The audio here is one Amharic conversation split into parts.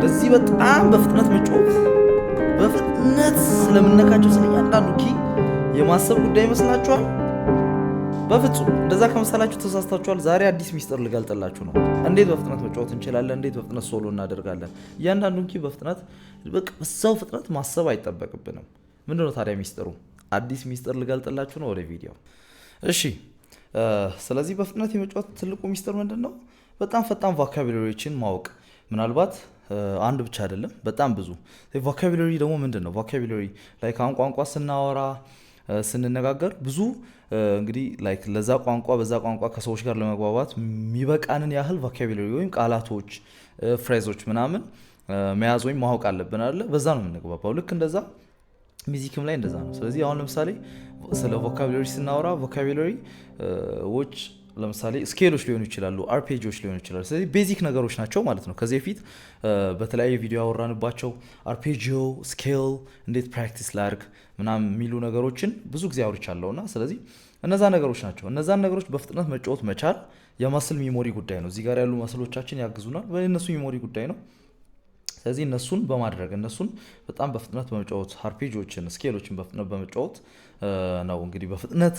እንደዚህ በጣም በፍጥነት መጫወት በፍጥነት ስለምነካቸው ስለያንዳንዱ ኪ የማሰብ ጉዳይ ይመስላችኋል? በፍጹም እንደዛ ከመሰላችሁ ተሳስታችኋል። ዛሬ አዲስ ሚስጥር ልገልጥላችሁ ነው። እንዴት በፍጥነት መጫወት እንችላለን፣ እንዴት በፍጥነት ሶሎ እናደርጋለን። እያንዳንዱን ኪ በፍጥነት በዛው ፍጥነት ማሰብ አይጠበቅብንም። ምንድነው ታዲያ ሚስጥሩ? አዲስ ሚስጥር ልገልጥላችሁ ነው። ወደ ቪዲዮ እሺ። ስለዚህ በፍጥነት የመጫወት ትልቁ ሚስጥር ምንድነው? በጣም ፈጣን ቮካቡላሪዎችን ማወቅ። ምናልባት አንድ ብቻ አይደለም፣ በጣም ብዙ ቮካቡላሪ። ደግሞ ምንድነው ቮካቡላሪ? ላይክ አሁን ቋንቋ ስናወራ ስንነጋገር ብዙ እንግዲህ ላይክ ለዛ ቋንቋ በዛ ቋንቋ ከሰዎች ጋር ለመግባባት የሚበቃንን ያህል ቮካቡላሪ ወይም ቃላቶች፣ ፍሬዞች ምናምን መያዝ ወይም ማወቅ አለብን አይደል? በዛ ነው የምንግባባው። ልክ እንደዛ ሚዚክም ላይ እንደዛ ነው። ስለዚህ አሁን ለምሳሌ ስለ ቮካቡላሪ ስናወራ ቮካቡላሪዎች ለምሳሌ ስኬሎች ሊሆኑ ይችላሉ፣ አርፔጂዎች ሊሆኑ ይችላሉ። ስለዚህ ቤዚክ ነገሮች ናቸው ማለት ነው። ከዚህ በፊት በተለያየ ቪዲዮ ያወራንባቸው አርፔጂዮ፣ ስኬል እንዴት ፕራክቲስ ላድርግ ምናምን የሚሉ ነገሮችን ብዙ ጊዜ አውርቻለሁና ስለዚህ እነዛ ነገሮች ናቸው። እነዛን ነገሮች በፍጥነት መጫወት መቻል የመስል ሚሞሪ ጉዳይ ነው። እዚህ ጋር ያሉ መስሎቻችን ያግዙናል፣ በእነሱ ሚሞሪ ጉዳይ ነው። ስለዚህ እነሱን በማድረግ እነሱን በጣም በፍጥነት በመጫወት አርፔጂዎችን፣ ስኬሎችን በፍጥነት በመጫወት ነው እንግዲህ በፍጥነት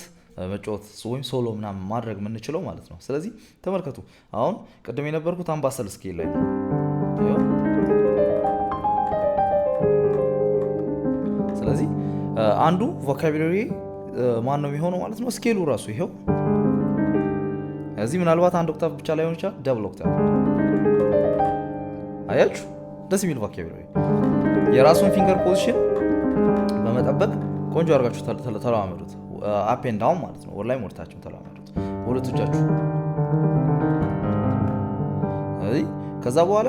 መጫወት ወይም ሶሎ ምናምን ማድረግ የምንችለው ማለት ነው። ስለዚህ ተመልከቱ። አሁን ቅድም የነበርኩት አምባሰል ስኬል ላይ ነው። ስለዚህ አንዱ ቮካቡላሪ ማን ነው የሚሆነው ማለት ነው? ስኬሉ ራሱ ይሄው። እዚህ ምናልባት አንድ ኦክታቭ ብቻ ላይ ሆን ይችላል፣ ደብል ኦክታቭ። አያችሁ ደስ የሚል ቮካቡላሪ። የራሱን ፊንገር ፖዚሽን በመጠበቅ ቆንጆ አድርጋችሁ ተለማመዱት። አፕ ኤንድ ዳውን ማለት ነው። ወላይ ሞርታችሁ ተለማመዱት በሁለት እጃችሁ። ከዛ በኋላ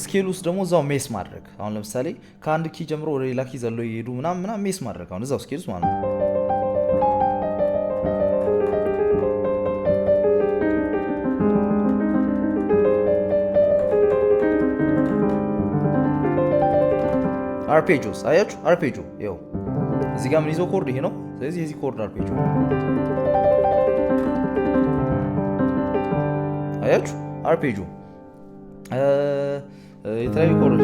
ስኬል ውስጥ ደግሞ እዛው ሜስ ማድረግ። አሁን ለምሳሌ ከአንድ ኪ ጀምሮ ወደ ሌላ ኪ ዘሎ ይሄዱ ምናምን ሜስ ማድረግ አሁን እዛው ስኬል ውስጥ ማለት ነው። አርፔጂዮስ አያችሁ፣ አርፔጂዮ ይኸው እዚህ ጋር ምን ይዞ ኮርድ ይሄ ነው። ስለዚህ የዚህ ኮርድ አርፔጂዮ አያችሁ፣ አርፔጂዮ የተለያዩ ኮርዶች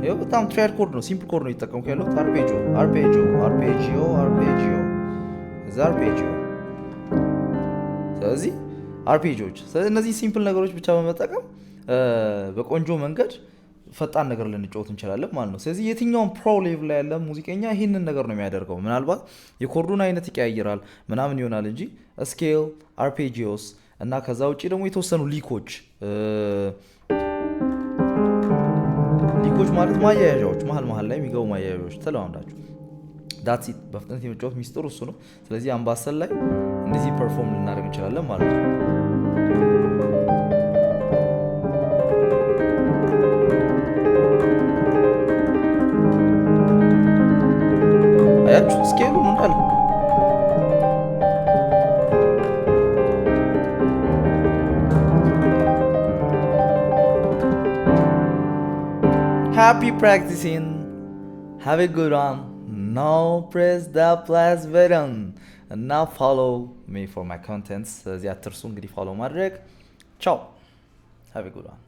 ይኸው በጣም ትራይድ ኮርድ ነው፣ ሲምፕል ኮርድ ነው እየተጠቀምኩ ያለሁት። አርፔጂዮ አርፔጂዮ አርፔጂዮ አርፔጂዮ እዛ አርፔጂዮ። ስለዚህ አርፔጂዮች፣ ስለዚህ እነዚህ ሲምፕል ነገሮች ብቻ በመጠቀም በቆንጆ መንገድ ፈጣን ነገር ልንጫወት እንችላለን ማለት ነው። ስለዚህ የትኛውን ፕሮ ሌቭል ላይ ያለ ሙዚቀኛ ይህንን ነገር ነው የሚያደርገው። ምናልባት የኮርዱን አይነት ይቀያይራል ምናምን ይሆናል እንጂ ስኬል፣ አርፔጂዮስ እና ከዛ ውጭ ደግሞ የተወሰኑ ሊኮች ማለት ማያያዣዎች፣ መሀል ላይ የሚገቡ ማያያዣዎች ተለማምዳችሁ ዳትስ ኢት። በፍጥነት የመጫወት ሚስጥሩ እሱ ነው። ስለዚህ አምባሰል ላይ እንደዚህ ፐርፎርም ልናደርግ እንችላለን ማለት ነው። አያችሁ ስኬሉ ምን እንዳለ። Happy practicing. Have a good one. Now press the plus button. And now follow me for my contents. ስለዚህ አትርሱ እንግዲህ ፎሎ ማድረግ። ቻው. Have a good one.